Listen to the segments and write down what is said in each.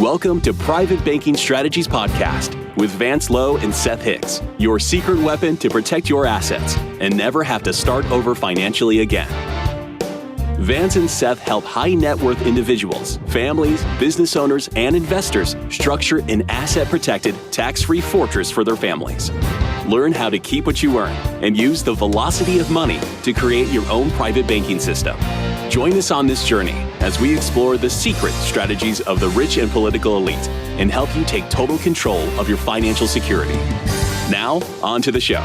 Welcome to Private Banking Strategies Podcast with Vance Lowe and Seth Hicks, your secret weapon to protect your assets and never have to start over financially again. Vance and Seth help high net worth individuals, families, business owners, and investors structure an asset-protected, tax-free fortress for their families. Learn how to keep what you earn and use the velocity of money to create your own private banking system. Join us on this journey as we explore the secret strategies of the rich and political elite and help you take total control of your financial security. Now, on to the show.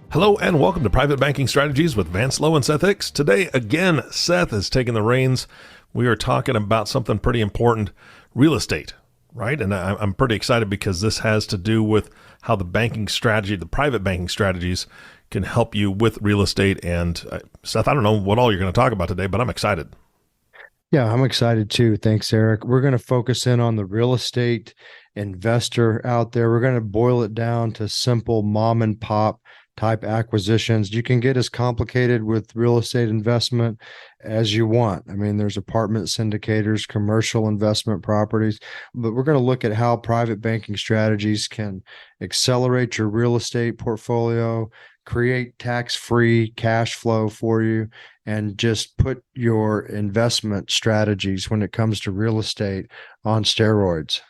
Hello and welcome to Private Banking Strategies with Vance Lowe and Seth Hicks. Today, again, Seth has taken the reins. We are talking about something pretty important, real estate, right? And I'm pretty excited because this has to do with how the banking strategy, the private banking strategies can help you with real estate. And Seth, I don't know what all you're going to talk about today, but I'm excited. Yeah, I'm excited too. Thanks, Eric. We're going to focus in on the real estate investor out there. We're going to boil it down to simple mom and pop type acquisitions. You can get as complicated with real estate investment as you want. I mean, there's apartment syndicators, commercial investment properties, but we're going to look at how private banking strategies can accelerate your real estate portfolio, create tax-free cash flow for you, and just put your investment strategies when it comes to real estate on steroids.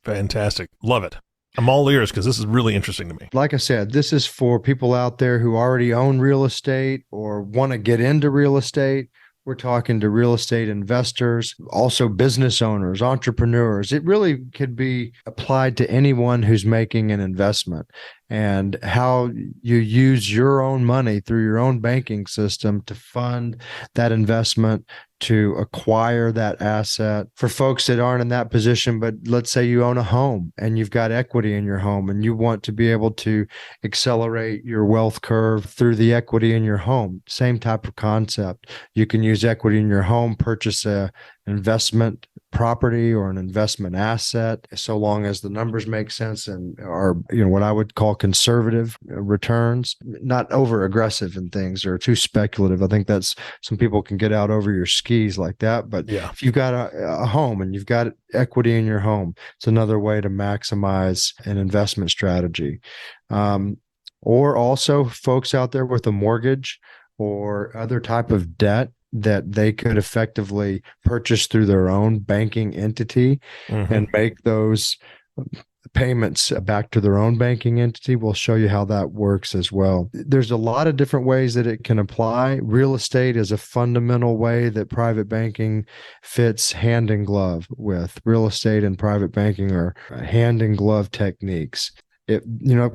Fantastic. Love it. I'm all ears because this is really interesting to me. Like I said, this is for people out there who already own real estate or want to get into real estate. We're talking to real estate investors, also business owners, entrepreneurs. It really could be applied to anyone who's making an investment, and how you use your own money through your own banking system to fund that investment, to acquire that asset. For folks that aren't in that position, but let's say you own a home and you've got equity in your home and you want to be able to accelerate your wealth curve through the equity in your home, same type of concept. You can use equity in your home, purchase a investment property or an investment asset, so long as the numbers make sense and are, what I would call conservative returns, not over aggressive in things or too speculative. I think that's, some people can get out over your skis like that. But if you've got a home and you've got equity in your home, it's another way to maximize an investment strategy. Or also folks out there with a mortgage or other type of debt that they could effectively purchase through their own banking entity and make those payments back to their own banking entity. We'll show you how that works as well. There's a lot of different ways that it can apply. Real estate is a fundamental way that private banking fits hand in glove with. Real estate and private banking are hand in glove techniques. It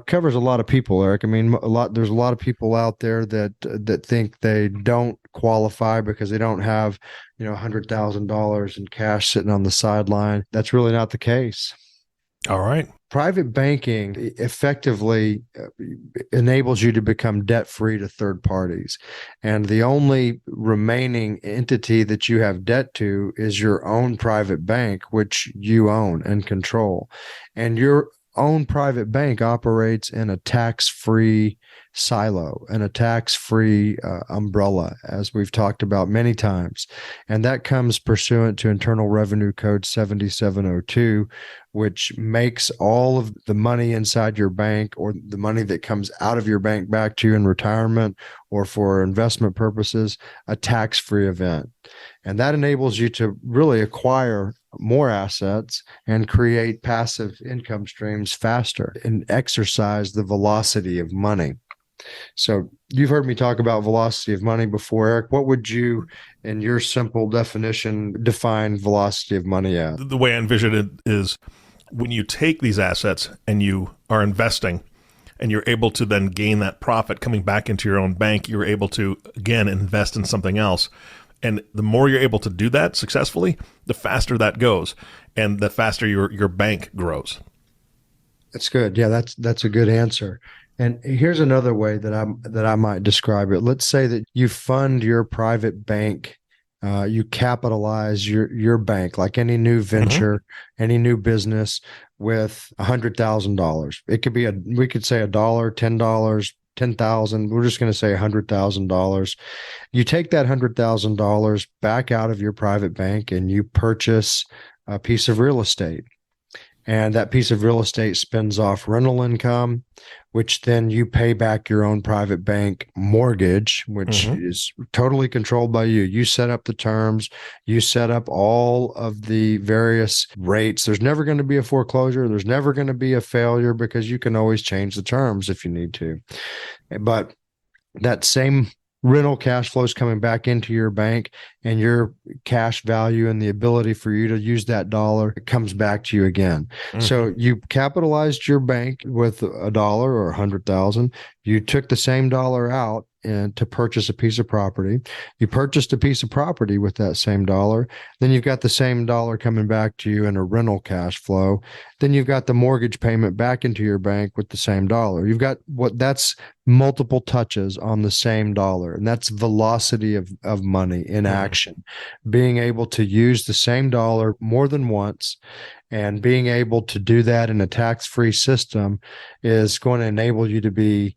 covers a lot of people, Eric. I mean, there's a lot of people out there that think they don't qualify because they don't have, $100,000 in cash sitting on the sideline. That's really not the case. All right. Private banking effectively enables you to become debt-free to third parties. And the only remaining entity that you have debt to is your own private bank, which you own and control. And your own private bank operates in a tax-free silo and a tax-free umbrella, as we've talked about many times. And that comes pursuant to Internal Revenue Code 7702, which makes all of the money inside your bank or the money that comes out of your bank back to you in retirement or for investment purposes a tax-free event. And that enables you to really acquire more assets and create passive income streams faster and exercise the velocity of money. So you've heard me talk about velocity of money before, Eric. What would you, in your simple definition, define velocity of money as? The way I envision it is when you take these assets and you are investing and you're able to then gain that profit coming back into your own bank, you're able to, again, invest in something else. And the more you're able to do that successfully, the faster that goes and the faster your bank grows. That's good. Yeah, that's a good answer. And here's another way that I might describe it. Let's say that you fund your private bank You capitalize your bank, like any new venture, any new business, with $100,000. It could be we could say $1, $10, 10,000. We're just going to say $100,000. You take that $100,000 back out of your private bank and you purchase a piece of real estate. And that piece of real estate spins off rental income, which then you pay back your own private bank mortgage, which is totally controlled by you. You set up the terms, you set up all of the various rates. There's never going to be a foreclosure. There's never going to be a failure because you can always change the terms if you need to. But that same rental cash flows coming back into your bank, and your cash value and the ability for you to use that dollar comes back to you again. So you capitalized your bank with $1 or 100,000. You took the same dollar out and to purchase a piece of property. You purchased a piece of property with that same dollar. Then you've got the same dollar coming back to you in a rental cash flow. Then you've got the mortgage payment back into your bank with the same dollar. You've got that's multiple touches on the same dollar. And that's velocity of money in action. Being able to use the same dollar more than once and being able to do that in a tax-free system is going to enable you to be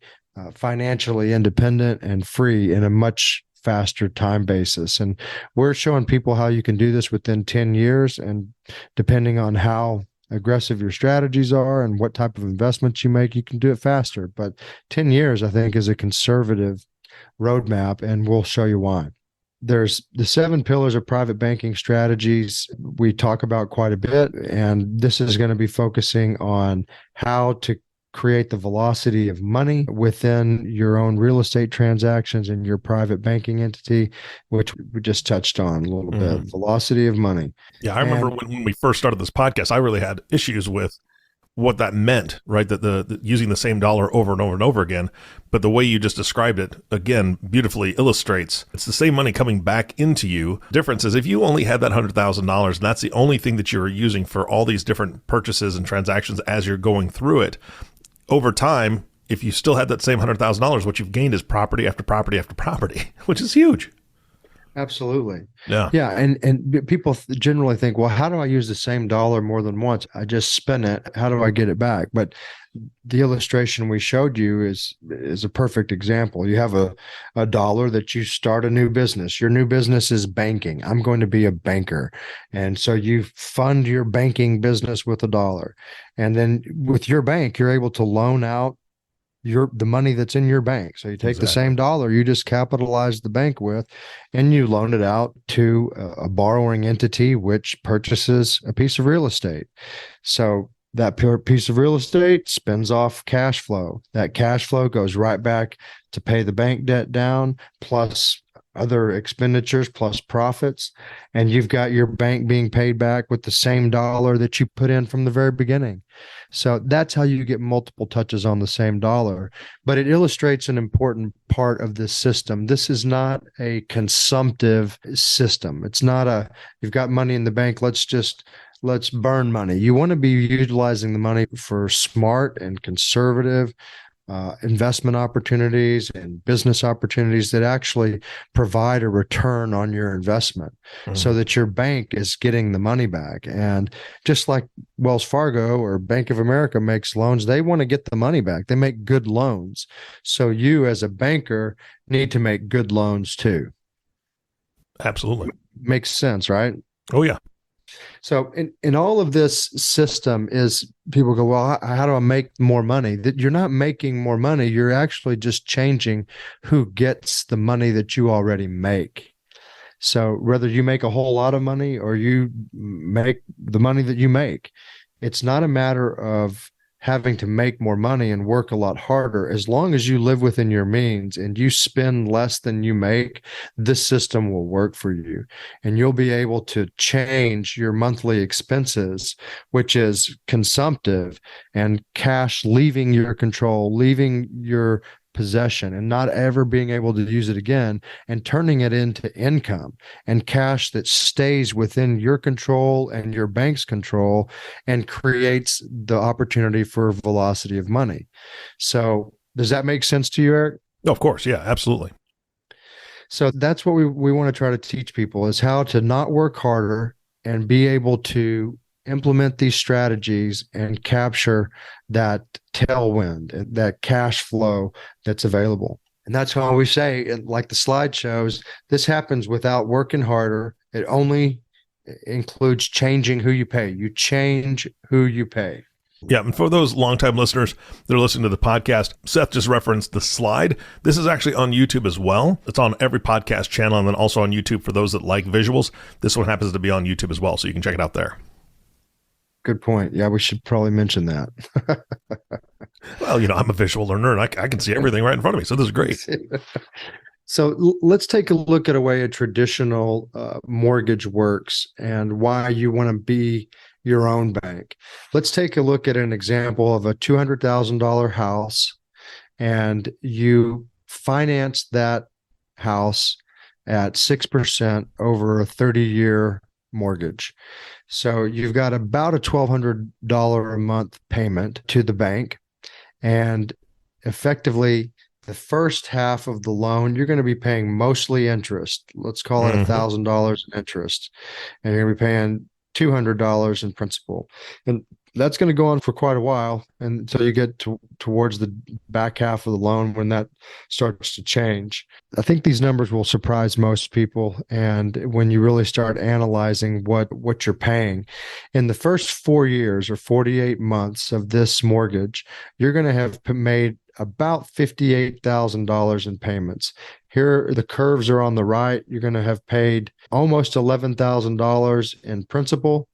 financially independent and free in a much faster time basis. And we're showing people how you can do this within 10 years. And depending on how aggressive your strategies are and what type of investments you make, you can do it faster. But 10 years, I think, is a conservative roadmap, and we'll show you why. There's the 7 pillars of private banking strategies we talk about quite a bit, and this is going to be focusing on how to create the velocity of money within your own real estate transactions in your private banking entity, which we just touched on a little bit. Velocity of money. Yeah, I remember when we first started this podcast, I really had issues with what that meant, right? That the using the same dollar over and over and over again. But the way you just described it, again, beautifully illustrates it's the same money coming back into you. Difference is if you only had that $100,000 and that's the only thing that you're using for all these different purchases and transactions as you're going through it, over time, if you still had that same $100,000, what you've gained is property after property after property, which is huge. Absolutely. Yeah. Yeah. And people generally think, well, how do I use the same dollar more than once? I just spend it. How do I get it back? But the illustration we showed you is a perfect example. You have a dollar that you start a new business. Your new business is banking. I'm going to be a banker. And so you fund your banking business with $1. And then with your bank, you're able to loan out the money that's in your bank. So you take the same dollar you just capitalized the bank with, and you loan it out to a borrowing entity, which purchases a piece of real estate. So that piece of real estate spins off cash flow. That cash flow goes right back to pay the bank debt down, plus other expenditures, plus profits. And you've got your bank being paid back with the same dollar that you put in from the very beginning. So that's how you get multiple touches on the same dollar. But it illustrates an important part of this system. This is not a consumptive system. It's not you've got money in the bank, let's burn money. You want to be utilizing the money for smart and conservative investment opportunities and business opportunities that actually provide a return on your investment so that your bank is getting the money back. And just like Wells Fargo or Bank of America makes loans, they want to get the money back. They make good loans. So you as a banker need to make good loans too. Absolutely. Makes sense, right? Oh, yeah. So in all of this system is people go, well, how do I make more money? That you're not making more money. You're actually just changing who gets the money that you already make. So whether you make a whole lot of money or you make the money that you make, it's not a matter of having to make more money and work a lot harder. As long as you live within your means and you spend less than you make, this system will work for you. And you'll be able to change your monthly expenses, which is consumptive, and cash leaving your control, leaving your possession and not ever being able to use it again, and turning it into income and cash that stays within your control and your bank's control and creates the opportunity for velocity of money. So does that make sense to you, Eric? No, of course. Yeah, absolutely. So that's what we want to try to teach people, is how to not work harder and be able to implement these strategies and capture that tailwind, that cash flow that's available. And that's why we say, like the slide shows, this happens without working harder. It only includes changing who you pay. You change who you pay. Yeah, and for those longtime listeners that are listening to the podcast, Seth just referenced the slide. This is actually on YouTube as well. It's on every podcast channel and then also on YouTube for those that like visuals. This one happens to be on YouTube as well, so you can check it out there. Good point. Yeah, we should probably mention that. Well, I'm a visual learner, and I can see everything right in front of me, so this is great. So let's take a look at a way a traditional mortgage works and why you want to be your own bank. Let's take a look at an example of a $200,000 house, and you finance that house at 6% over a 30-year mortgage. So you've got about a $1,200 a month payment to the bank, and effectively the first half of the loan, you're going to be paying mostly interest. Let's call it $1,000 in interest, and you're going to be paying $200 in principal. And that's going to go on for quite a while until you get towards the back half of the loan, when that starts to change. I think these numbers will surprise most people. And when you really start analyzing what you're paying in the first 4 years or 48 months of this mortgage, you're going to have made about $58,000 in payments. Here, the curves are on the right. You're going to have paid almost $11,000 in principal.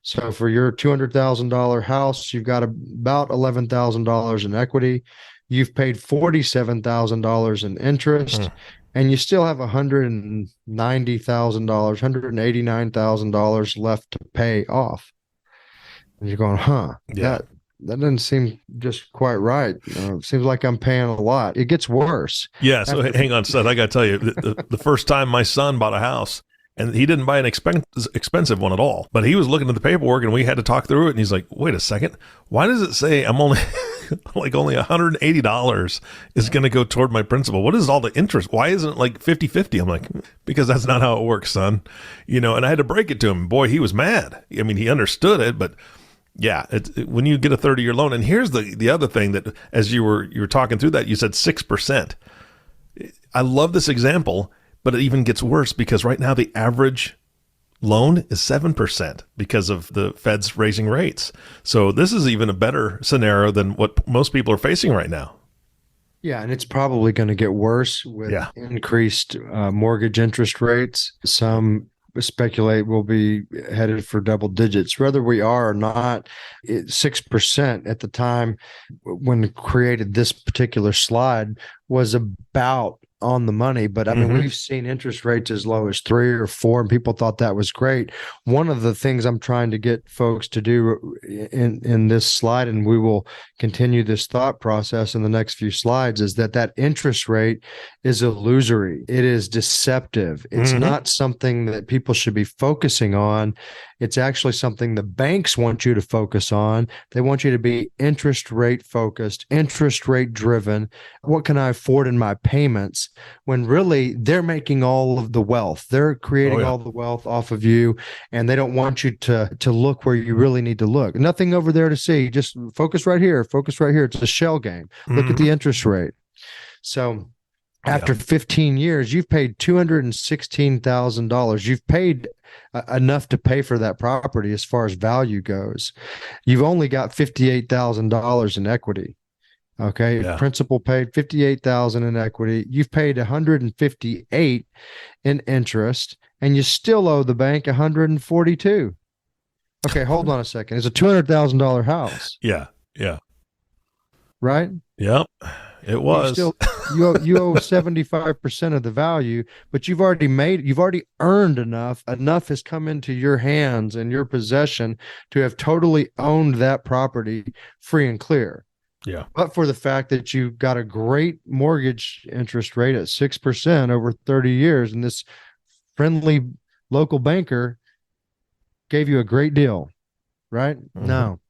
So for your $200,000 house, you've got about $11,000 in equity. You've paid $47,000 in interest, and you still have $190,000, $189,000 left to pay off. And you're going, that doesn't seem just quite right. It seems like I'm paying a lot. It gets worse. Yeah. So hang on, Seth. I got to tell you, the first time my son bought a house, and he didn't buy an expensive one at all, but he was looking at the paperwork and we had to talk through it. And he's like, wait a second, why does it say I'm only like only $180 is going to go toward my principal? What is all the interest? Why isn't it like 50-50? I'm like, because that's not how it works, son. And I had to break it to him. Boy, he was mad. I mean, he understood it, but yeah, when you get a 30-year loan, and here's the other thing that, as you were talking through that, you said 6%. I love this example, but it even gets worse because right now the average loan is 7% because of the Fed's raising rates. So this is even a better scenario than what most people are facing right now. Yeah, and it's probably going to get worse with increased mortgage interest rates. Some speculate we'll be headed for double digits. Whether we are or not, 6% at the time when created this particular slide was about on the money. But I mean, we've seen interest rates as low as 3 or 4, and people thought that was great. One of the things I'm trying to get folks to do in this slide, and we will continue this thought process in the next few slides, is that interest rate is illusory. It is deceptive. It's not something that people should be focusing on. It's actually something the banks want you to focus on. They want you to be interest rate focused, interest rate driven. What can I afford in my payments? When really they're making all of the wealth. They're creating all the wealth off of you, and they don't want you to look where you really need to look. Nothing over there to see. Just focus right here. Focus right here. It's a shell game. Look at the interest rate. So after 15 years, you've paid $216,000. You've paid enough to pay for that property as far as value goes. You've only got $58,000 in equity. Okay. Yeah. Principal paid $58,000 in equity. You've paid $158 in interest, and you still owe the bank $142. Okay, hold on a second. It's a $200,000 house. Yeah. Yeah. Right? Yep. It was. You owe 75% of the value, but you've already earned enough. Enough has come into your hands and your possession to have totally owned that property free and clear. Yeah. But for the fact that you got a great mortgage interest rate at 6% over 30 years, and this friendly local banker gave you a great deal, right? No.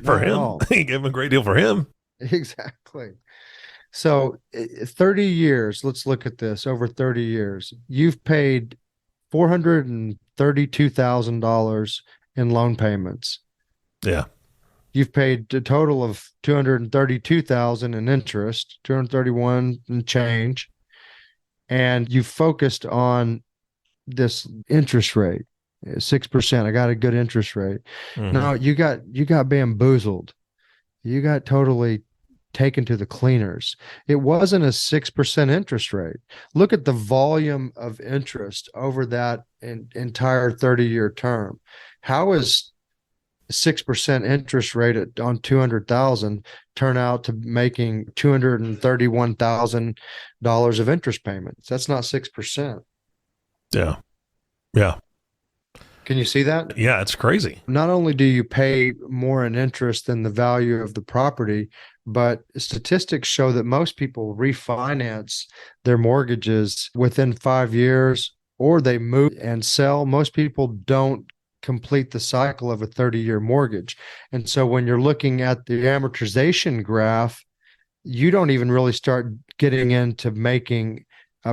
For him. He gave him a great deal for him. Exactly. So 30 years, let's look at this over 30 years. You've paid $432,000 in loan payments. Yeah. You've paid a total of 232,000 in interest, 231 and change, and you focused on this interest rate, 6%. I got a good interest rate. No, Mm-hmm. you got bamboozled. You got totally taken to the cleaners. It wasn't a 6% interest rate. Look at the volume of interest over that entire 30-year term. How is 6% interest rate on 200,000 turn out to making $231,000 of interest payments? That's not 6%. Yeah. Yeah. Can you see that? Yeah. It's crazy. Not only do you pay more in interest than the value of the property, but statistics show that most people refinance their mortgages within 5 years, or they move and sell. Most people don't complete the cycle of a 30-year mortgage. And so when you're looking at the amortization graph, you don't even really start getting into making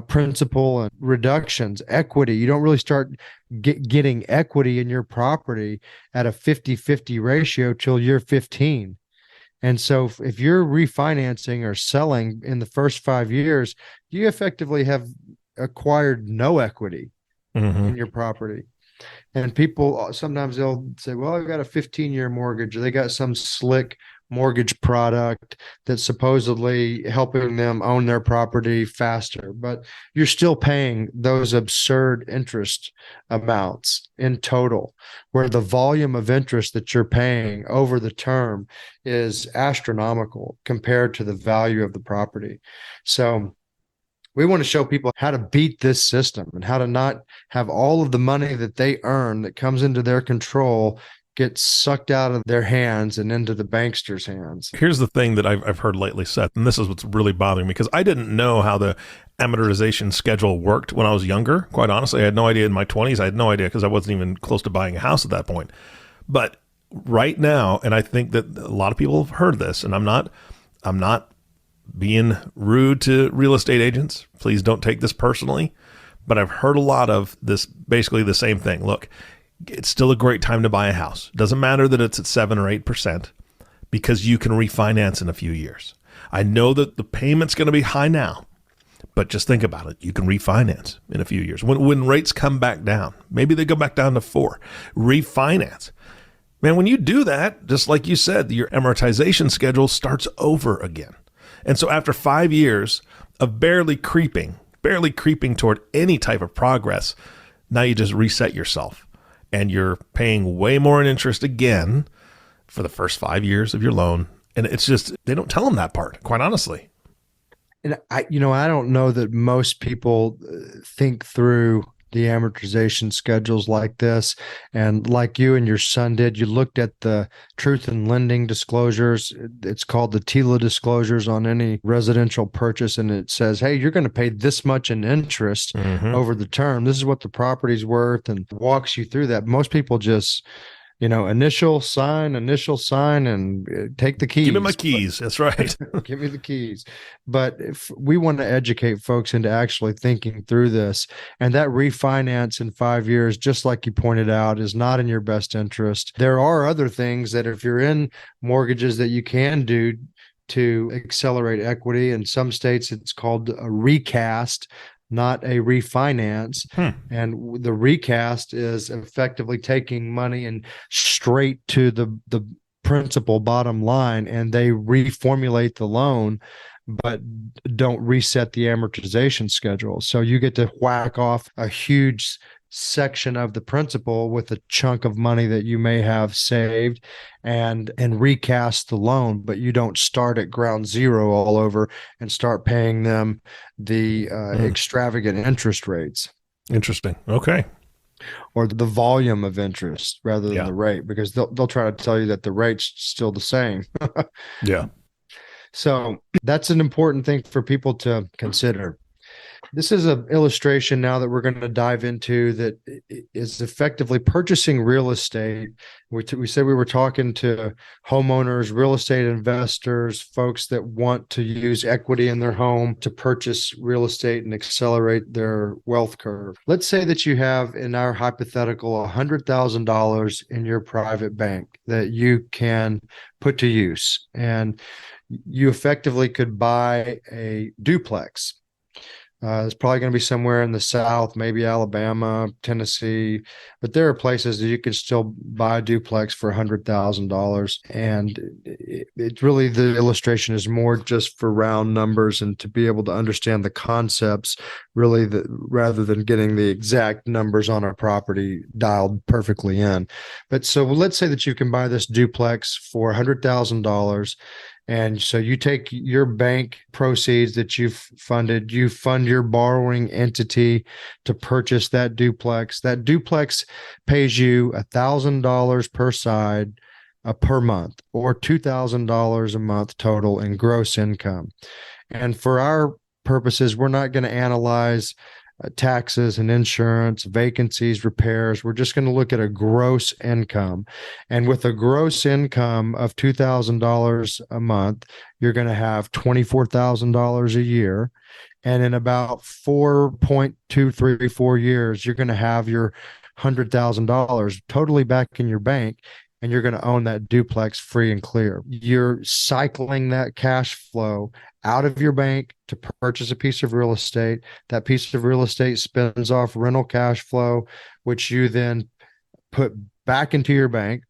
principal and reductions, equity. You don't really start getting equity in your property at a 50-50 ratio till year 15. And so if you're refinancing or selling in the first 5 years, you effectively have acquired no equity in Mm-hmm. your property. And people sometimes they'll say, well, I've got a 15-year mortgage, or they got some slick mortgage product that's supposedly helping them own their property faster. But you're still paying those absurd interest amounts in total, where the volume of interest that you're paying over the term is astronomical compared to the value of the property. So we want to show people how to beat this system and how to not have all of the money that they earn that comes into their control get sucked out of their hands and into the banksters' hands. Here's the thing that I've heard lately, Seth, and this is what's really bothering me, because I didn't know how the amortization schedule worked when I was younger. Quite honestly, I had no idea in my 20s. I had no idea because I wasn't even close to buying a house at that point. But right now, and I think that a lot of people have heard this, and I'm not being rude to real estate agents. Please don't take this personally. But I've heard a lot of this, basically the same thing. Look, it's still a great time to buy a house. It doesn't matter that it's at 7 or 8% because you can refinance in a few years. I know that the payment's going to be high now, but just think about it. You can refinance in a few years. When rates come back down, maybe they go back down to 4, refinance. Man, when you do that, just like you said, your amortization schedule starts over again. And so after 5 years of barely creeping toward any type of progress, now you just reset yourself and you're paying way more in interest again for the first 5 years of your loan. And it's just, they don't tell them that part, quite honestly. And I don't know that most people think through the amortization schedules like this. And like you and your son did, you looked at the truth in lending disclosures. It's called the TILA disclosures on any residential purchase. And it says, hey, you're going to pay this much in interest over the term. This is what the property's worth, and walks you through that. Most people just, initial sign, and take the keys. Give me my keys. That's right. Give me the keys. But if we want to educate folks into actually thinking through this, and that refinance in 5 years, just like you pointed out, is not in your best interest. There are other things that if you're in mortgages that you can do to accelerate equity. In some states, it's called a recast, not a refinance. And the recast is effectively taking money and straight to the principal bottom line, and they reformulate the loan but don't reset the amortization schedule. So you get to whack off a huge section of the principal with a chunk of money that you may have saved and recast the loan, but you don't start at ground zero all over and start paying them the extravagant interest rates. Interesting. Okay. Or the volume of interest rather than the rate, because they'll try to tell you that the rate's still the same. Yeah. So that's an important thing for people to consider. This is an illustration now that we're going to dive into that is effectively purchasing real estate. We said we were talking to homeowners, real estate investors, folks that want to use equity in their home to purchase real estate and accelerate their wealth curve. Let's say that you have, in our hypothetical, $100,000 in your private bank that you can put to use. And you effectively could buy a duplex. It's probably going to be somewhere in the South, maybe Alabama, Tennessee, but there are places that you could still buy a duplex for $100,000. And it's really, the illustration is more just for round numbers and to be able to understand the concepts, really, rather than getting the exact numbers on a property dialed perfectly in. But so let's say that you can buy this duplex for $100,000. And so you take your bank proceeds that you've funded, you fund your borrowing entity to purchase that duplex. That duplex pays you $1,000 per side per month, or $2,000 a month total in gross income. And for our purposes, we're not going to analyze taxes and insurance, vacancies, repairs. We're just going to look at a gross income. And with a gross income of $2,000 a month, you're going to have $24,000 a year. And in about 4.234 years, you're going to have your $100,000 totally back in your bank, and you're going to own that duplex free and clear. You're cycling that cash flow out of your bank to purchase a piece of real estate. That piece of real estate spins off rental cash flow, which you then put back into your bank.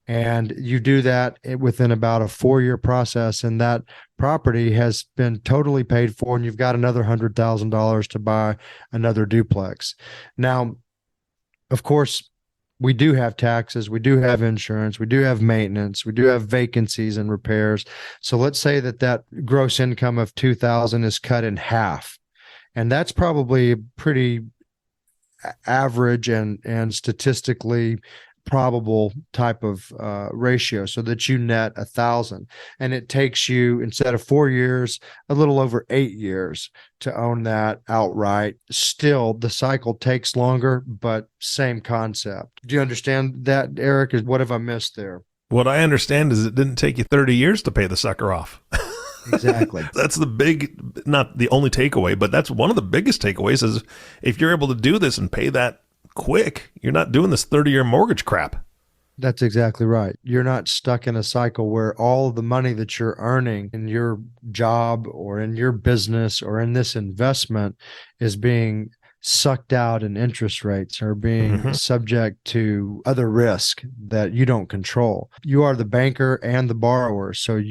And you do that within about a 4-year process. And that property has been totally paid for, and you've got another $100,000 to buy another duplex. Now, of course, we do have taxes, we do have insurance, we do have maintenance, we do have vacancies and repairs. So let's say that gross income of $2,000 is cut in half. And that's probably a pretty average and statistically probable type of ratio, so that you net $1,000. And it takes you, instead of 4 years, a little over 8 years to own that outright. Still, the cycle takes longer, but same concept. Do you understand that, Eric? What have I missed there? What I understand is it didn't take you 30 years to pay the sucker off. Exactly. That's the big, not the only takeaway, but that's one of the biggest takeaways, is if you're able to do this and pay that quick, you're not doing this 30-year mortgage crap. That's exactly right. You're not stuck in a cycle where all the money that you're earning in your job or in your business or in this investment is being sucked out in interest rates, or being subject to other risk that you don't control. You are the banker and the borrower. So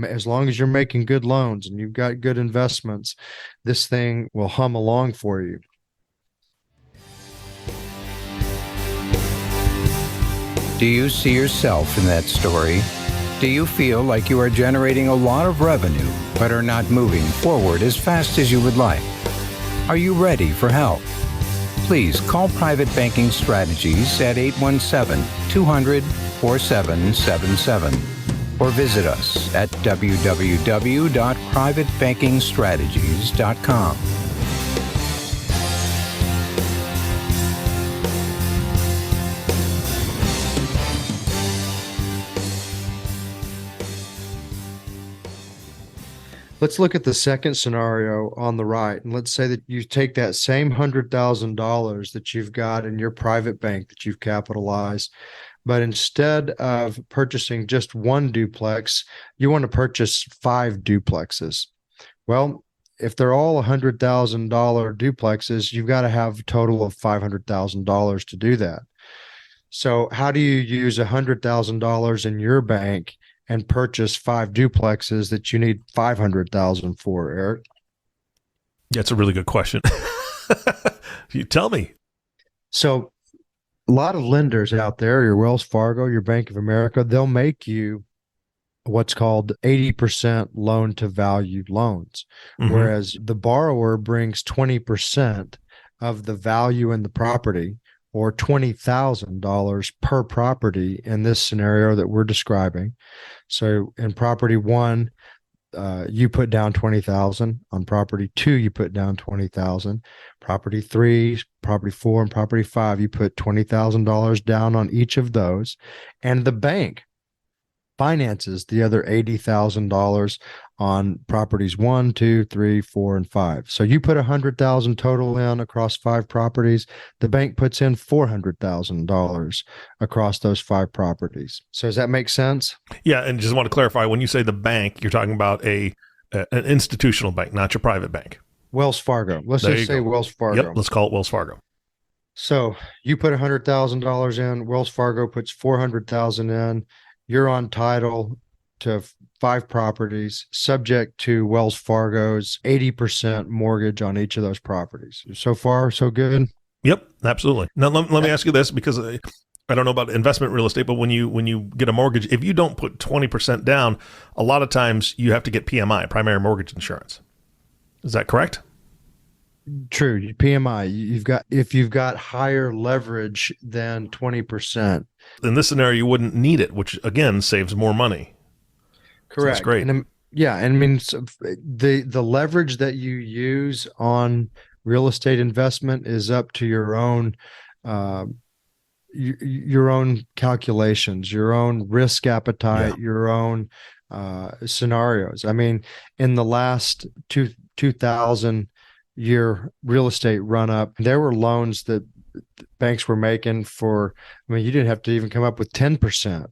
as long as you're making good loans and you've got good investments, this thing will hum along for you. Do you see yourself in that story? Do you feel like you are generating a lot of revenue but are not moving forward as fast as you would like? Are you ready for help? Please call Private Banking Strategies at 817-200-4777 or visit us at www.privatebankingstrategies.com. Let's look at the second scenario on the right. And let's say that you take that same $100,000 that you've got in your private bank that you've capitalized, but instead of purchasing just one duplex, you want to purchase 5 duplexes. Well, if they're all $100,000 duplexes, you've got to have a total of $500,000 to do that. So how do you use $100,000 in your bank and purchase 5 duplexes that you need $500,000 for, Eric? That's a really good question. You tell me. So a lot of lenders out there, your Wells Fargo, your Bank of America, they'll make you what's called 80% loan to value loans, whereas the borrower brings 20% of the value in the property, or $20,000 per property in this scenario that we're describing. So in property 1, you put down 20,000 on property 2, you put down 20,000, property 3, property 4, and property 5, you put $20,000 down on each of those, and the bank finances the other $80,000 on properties 1, 2, 3, 4, and 5. So you put $100,000 total in across 5 properties. The bank puts in $400,000 across those 5 properties. So does that make sense? Yeah, and just want to clarify, when you say the bank, you're talking about an institutional bank, not your private bank. Wells Fargo. Let's just say Wells Fargo. Yep, let's call it Wells Fargo. So you put $100,000 in. Wells Fargo puts $400,000 in. You're on title to 5 properties, subject to Wells Fargo's 80% mortgage on each of those properties. So far, so good? Yep, absolutely. Now, let me ask you this, because I don't know about investment real estate, but when you get a mortgage, if you don't put 20% down, a lot of times you have to get PMI, primary mortgage insurance. Is that correct? True. PMI, if you've got higher leverage than 20%. In this scenario, you wouldn't need it, which again saves more money. Correct. So that's great. And I mean, so the leverage that you use on real estate investment is up to your own calculations, your own risk appetite, your own scenarios. I mean, in the last 2000 year real estate run up, there were loans that banks were making for, I mean, you didn't have to even come up with 10%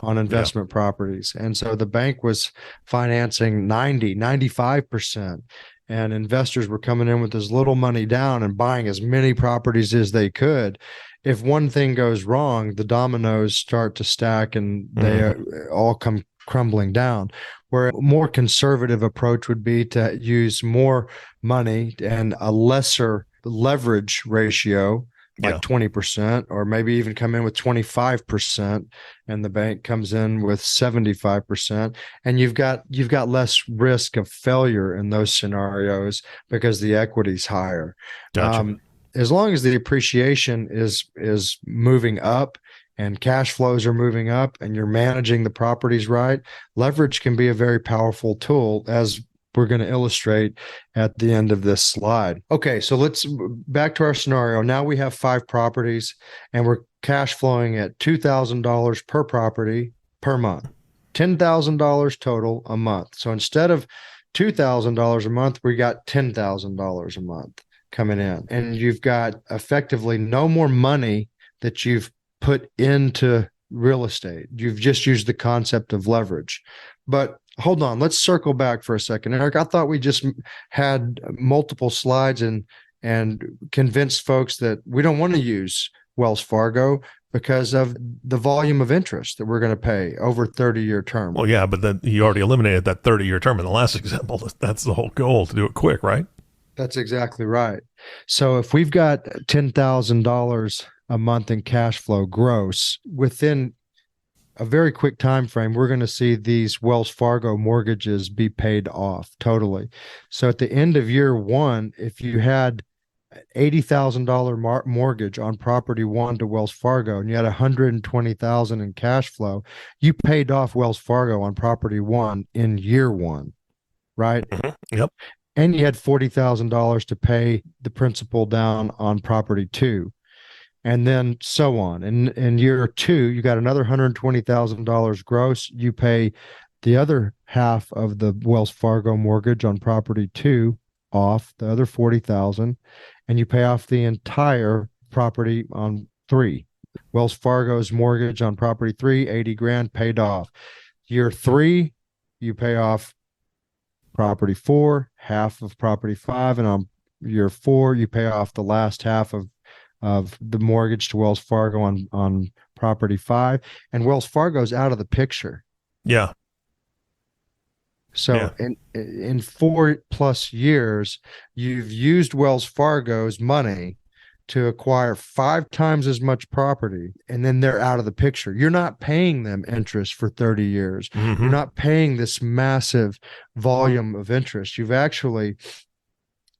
on investment properties. And so the bank was financing 95%. And investors were coming in with as little money down and buying as many properties as they could. If one thing goes wrong, the dominoes start to stack and they all come crumbling down. Where a more conservative approach would be to use more money and a lesser leverage ratio, like 20%, or maybe even come in with 25%, and the bank comes in with 75%, and you've got less risk of failure in those scenarios because the equity's higher. Gotcha. As long as the appreciation is moving up and cash flows are moving up and you're managing the properties right, leverage can be a very powerful tool, as we're going to illustrate at the end of this slide. Okay, so let's back to our scenario. Now we have 5 properties and we're cash flowing at $2,000 per property per month, $10,000 total a month. So instead of $2,000 a month, we got $10,000 a month coming in, and you've got effectively no more money that you've put into real estate. You've just used the concept of leverage. But hold on, let's circle back for a second. Eric, I thought we just had multiple slides and convinced folks that we don't want to use Wells Fargo because of the volume of interest that we're going to pay over 30-year term. Well, yeah, but then you already eliminated that 30-year term in the last example. That's the whole goal, to do it quick, right? That's exactly right. So if we've got $10,000 a month in cash flow gross, within a very quick time frame, we're going to see these Wells Fargo mortgages be paid off totally. So at the end of year 1, if you had $80,000 mortgage on property 1 to Wells Fargo and you had $120,000 in cash flow, you paid off Wells Fargo on property 1 in year 1, right? Mm-hmm. Yep. And you had $40,000 to pay the principal down on property 2. And then so on. And in year 2, you got another $120,000 gross. You pay the other half of the Wells Fargo mortgage on property 2 off, the other $40,000, and you pay off the entire property on 3. Wells Fargo's mortgage on property 3, $80,000 paid off. Year 3, you pay off property 4, half of property 5, and on year 4, you pay off the last half of the mortgage to Wells Fargo on property 5, and Wells Fargo's out of the picture. Yeah. So in 4+ years, you've used Wells Fargo's money to acquire 5 times as much property, and then they're out of the picture. You're not paying them interest for 30 years. Mm-hmm. You're not paying this massive volume of interest. You've actually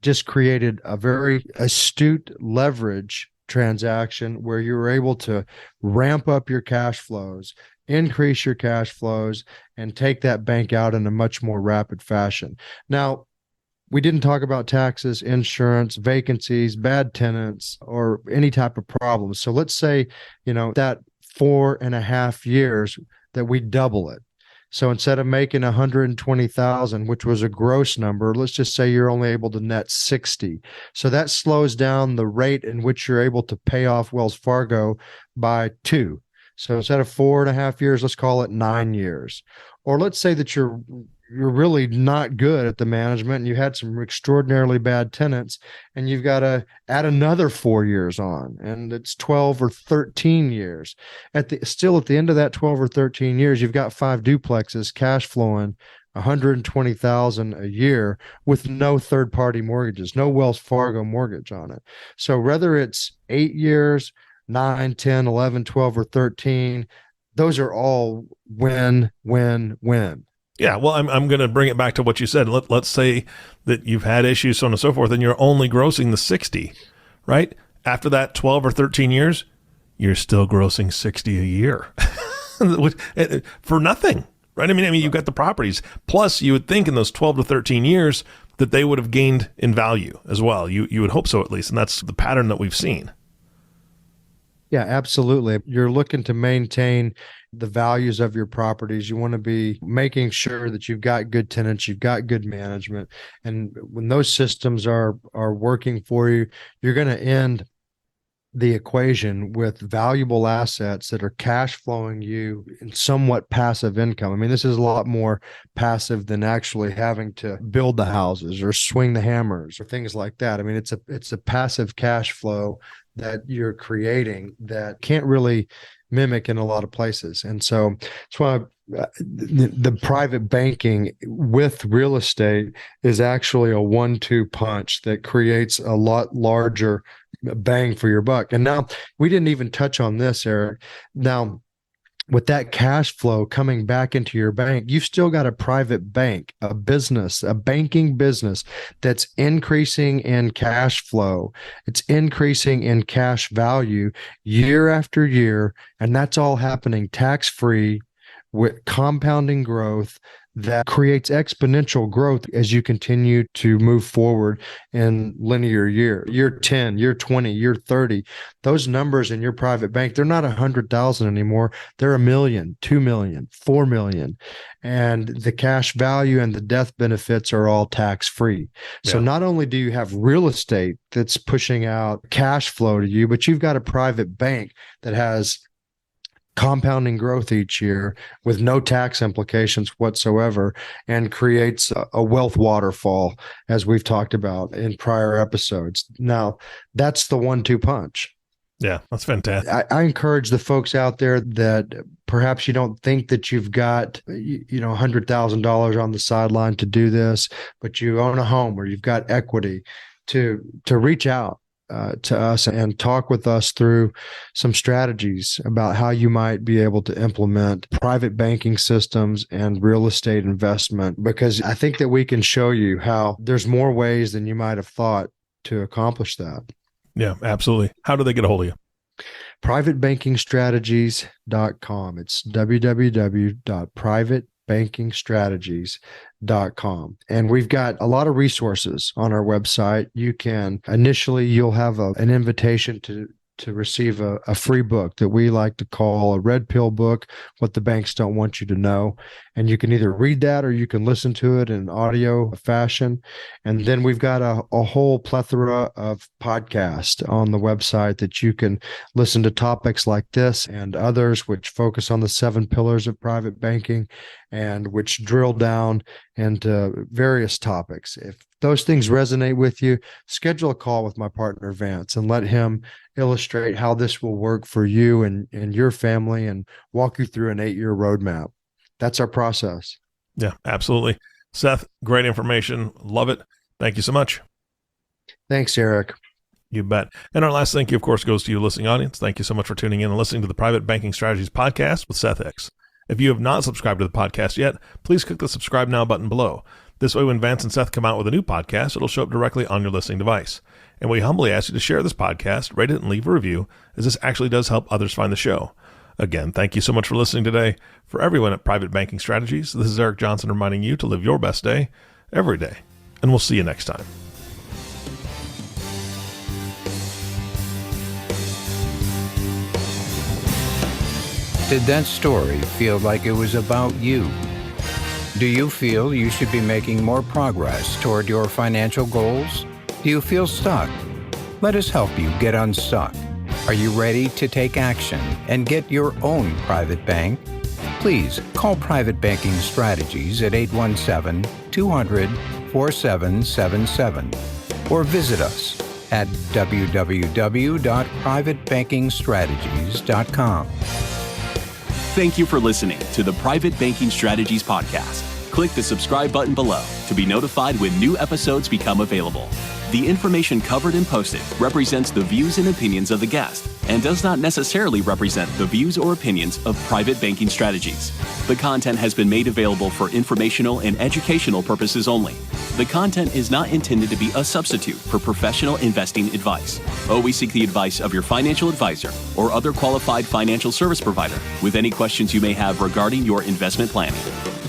just created a very astute leverage transaction where you were able to ramp up your cash flows, increase your cash flows, and take that bank out in a much more rapid fashion. Now, we didn't talk about taxes, insurance, vacancies, bad tenants, or any type of problems. So let's say, that 4.5 years that we double it. So instead of making 120,000, which was a gross number, let's just say you're only able to net 60. So that slows down the rate in which you're able to pay off Wells Fargo by 2. So instead of 4.5 years, let's call it 9 years. Or let's say that you're really not good at the management and you had some extraordinarily bad tenants and you've got to add another 4 years on, and it's 12 or 13 years. At the end of that 12 or 13 years, you've got 5 duplexes cash flowing 120,000 a year with no third party mortgages, no Wells Fargo mortgage on it. So whether it's 8 years, 9, 10, 11, 12, or 13, those are all win, win, win. Yeah, well, I'm going to bring it back to what you said. Let's say that you've had issues, so on and so forth, and you're only grossing the 60, right? After that 12 or 13 years, you're still grossing 60 a year for nothing, right? I mean, you've got the properties. Plus, you would think in those 12 to 13 years that they would have gained in value as well. You would hope so, at least, and that's the pattern that we've seen. Yeah, absolutely. You're looking to maintain the values of your properties. You want to be making sure that you've got good tenants, you've got good management. And when those systems are working for you, you're going to end the equation with valuable assets that are cash flowing you in somewhat passive income. I mean, this is a lot more passive than actually having to build the houses or swing the hammers or things like that. I mean, it's a passive cash flow that you're creating that can't really mimic in a lot of places. And so that's why the private banking with real estate is actually a 1-2 punch that creates a lot larger bang for your buck. And now we didn't even touch on this, Eric. Now, with that cash flow coming back into your bank, you've still got a private bank, a business, a banking business that's increasing in cash flow. It's increasing in cash value year after year. And that's all happening tax-free with compounding growth that creates exponential growth as you continue to move forward in linear year 10, year 20, year 30. Those numbers in your private bank, they're not 100,000 anymore. They're 1 million, 2 million, 4 million. And the cash value and the death benefits are all tax-free. So not only do you have real estate that's pushing out cash flow to you, but you've got a private bank that has compounding growth each year with no tax implications whatsoever and creates a wealth waterfall, as we've talked about in prior episodes. Now, that's the 1-2 punch. Yeah, that's fantastic. I encourage the folks out there that perhaps you don't think that you've got, $100,000 on the sideline to do this, but you own a home or you've got equity to reach out to us and talk with us through some strategies about how you might be able to implement private banking systems and real estate investment, because I think that we can show you how there's more ways than you might have thought to accomplish that. Yeah, absolutely. How do they get a hold of you? privatebankingstrategies.com. It's www.privatebankingstrategies.com. And we've got a lot of resources on our website. You'll have an invitation to receive a free book that we like to call a red pill book, What the Banks Don't Want You to Know. And you can either read that or you can listen to it in audio fashion. And then we've got a whole plethora of podcasts on the website that you can listen to topics like this and others which focus on the 7 pillars of private banking and which drill down into various topics. If those things resonate with you, schedule a call with my partner, Vance, and let him illustrate how this will work for you and your family and walk you through an 8-year roadmap. That's our process. Yeah, absolutely. Seth, great information. Love it. Thank you so much. Thanks, Eric. You bet. And our last thank you, of course, goes to you, listening audience. Thank you so much for tuning in and listening to the Private Banking Strategies podcast with Seth Hicks. If you have not subscribed to the podcast yet, please click the subscribe now button below. This way, when Vance and Seth come out with a new podcast, it'll show up directly on your listening device. And we humbly ask you to share this podcast, rate it, and leave a review, as this actually does help others find the show. Again, thank you so much for listening today. For everyone at Private Banking Strategies, this is Eric Johnson reminding you to live your best day every day. And we'll see you next time. Did that story feel like it was about you? Do you feel you should be making more progress toward your financial goals? Do you feel stuck? Let us help you get unstuck. Are you ready to take action and get your own private bank? Please call Private Banking Strategies at 817-200-4777 or visit us at www.privatebankingstrategies.com. Thank you for listening to the Private Banking Strategies podcast. Click the subscribe button below to be notified when new episodes become available. The information covered and posted represents the views and opinions of the guest and does not necessarily represent the views or opinions of Private Banking Strategies. The content has been made available for informational and educational purposes only. The content is not intended to be a substitute for professional investing advice. Always seek the advice of your financial advisor or other qualified financial service provider with any questions you may have regarding your investment planning.